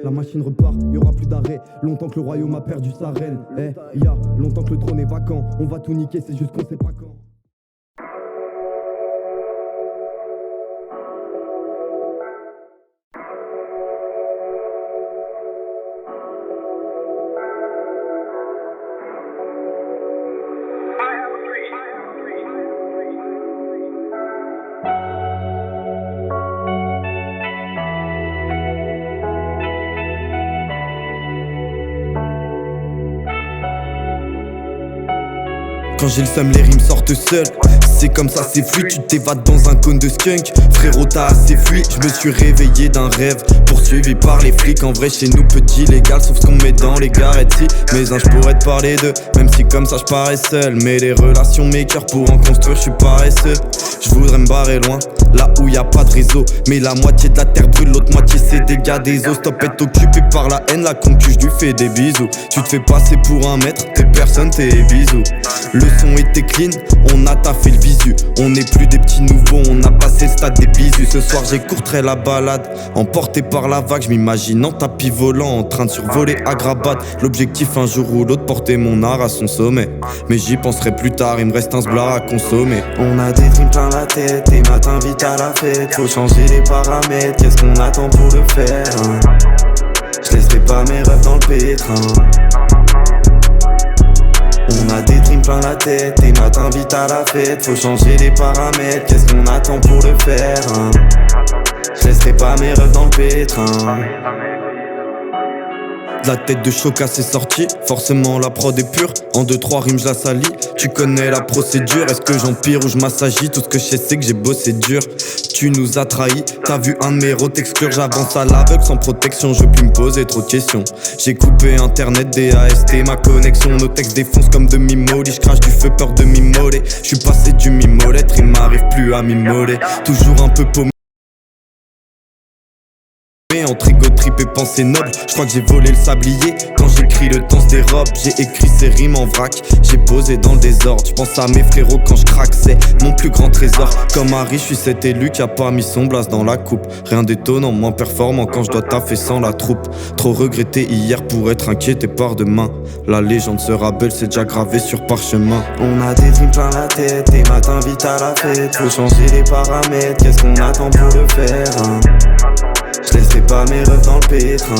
la machine repart, y'aura plus d'arrêt. Longtemps que le royaume a perdu sa reine. Y'a longtemps que le trône est vacant. On va tout niquer, c'est juste qu'on sait pas quand. Quand j'ai le seum, les rimes sortent seules. C'est comme ça, c'est fluide, tu t'évades dans un cône de skunk. Frérot, t'as assez fui, je me suis réveillé d'un rêve. Poursuivi par les flics, en vrai chez nous petit légal. Sauf ce qu'on met dans les garettes. Si mes je pourrais te parler d'eux, même si comme ça je parais seul. Mais les relations, mes cœurs pour en construire, je suis paresseux. Je voudrais me barrer loin, là où y a pas de réseau. Mais la moitié de la terre brûle, l'autre moitié c'est des gars des os. Stop être occupé par la haine, la concu, je lui fais des bisous. Tu te fais passer pour un maître, t'es personne, t'es bisous. Le son était clean, on a taffé le visu. On n'est plus des petits nouveaux, on a passé le stade des bisous. Ce soir j'écourterai la balade, emporté par la vague. Je m'imagine en tapis volant, en train de survoler Agrabad. L'objectif un jour ou l'autre, porter mon art à son sommet. Mais j'y penserai plus tard, il me reste un sblar à consommer. On a des dreams plein la tête, et matin vite à la fête. Faut changer les paramètres, qu'est-ce qu'on attend pour le faire hein? Je laisserai pas mes rêves dans le pétrin. On a des dreams plein la tête, et matin vite à la fête. Faut changer les paramètres, qu'est-ce qu'on attend pour le faire hein? Je laisserai pas mes rêves dans le pétrin. De la tête de Choca c'est sorti, forcément la prod est pure. En 2-3 rimes je la salis, tu connais la procédure. Est-ce que j'empire ou je m'assagis? Tout ce que je sais c'est que j'ai bossé dur. Tu nous as trahis, t'as vu un de mes rots t'exclure. J'avance à l'aveugle sans protection, je veux plus me poser trop de questions. J'ai coupé internet, DAST, ma connexion. Nos textes défoncent comme de mimoli, je crache du feu, peur de m'immoler. Je suis passé du mimolêtre, il m'arrive plus à m'immoler. Toujours un peu paumé entre ego trip et pensée noble. Je crois que j'ai volé le sablier. Quand j'écris le temps se dérobe. J'ai écrit ces rimes en vrac, j'ai posé dans le désordre. Je pense à mes frérots quand je craque, c'est mon plus grand trésor. Comme Harry, je suis cet élu qui a pas mis son blase dans la coupe. Rien d'étonnant, moins performant quand je dois taffer sans la troupe. Trop regretté hier pour être inquiété par demain. La légende sera belle, c'est déjà gravé sur parchemin. On a des dreams plein la tête, et matin vite à la fête. Faut changer les paramètres, qu'est-ce qu'on attend pour le faire hein? Je laisserai pas mes rêves dans le pétrin.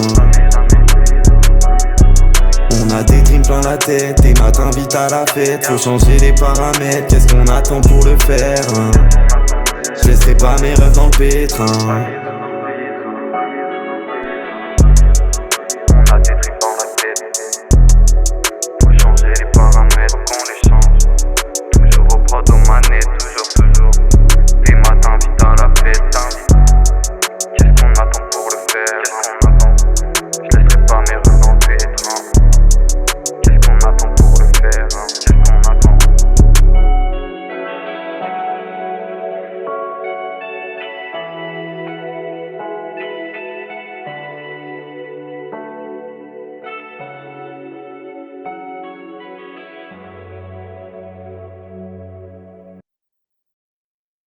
On a des dreams plein la tête, et matin vite à la fête. Faut changer les paramètres, qu'est-ce qu'on attend pour le faire hein? Je laisserai pas mes rêves dans le pétrin.